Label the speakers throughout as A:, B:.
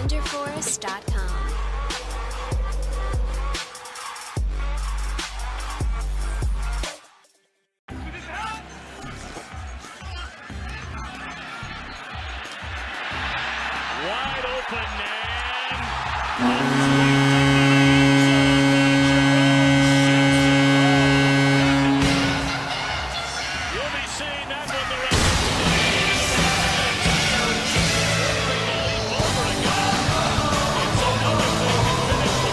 A: VenderForest.com.
B: Wide open you'll be seeing that one the rest of the It's another thing to finish the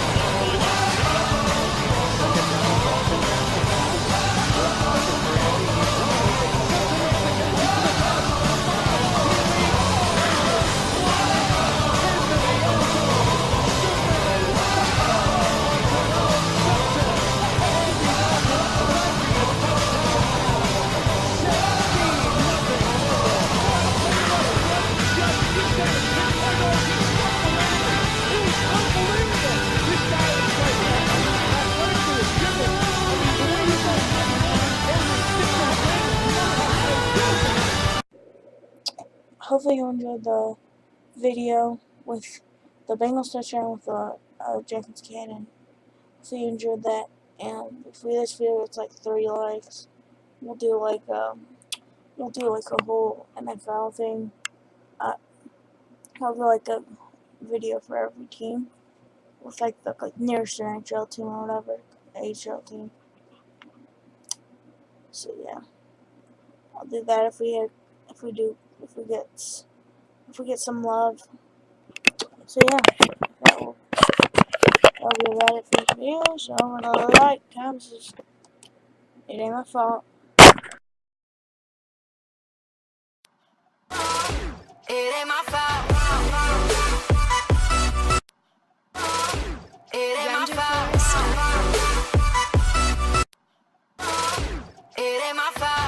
C: Hopefully you enjoyed the video with the Bengals touchdown with the Jenkins cannon. Hopefully you enjoyed that, and if this video gets like 3 likes, we'll do like a whole NFL thing. I'll do like a video for every team with like the nearest NHL team or whatever, AHL team. So yeah, I'll do that if we get some love. So yeah, that'll be about it for this video. So another like, comments. It ain't my fault.
D: It ain't my fault. It ain't my fault. It ain't my fault.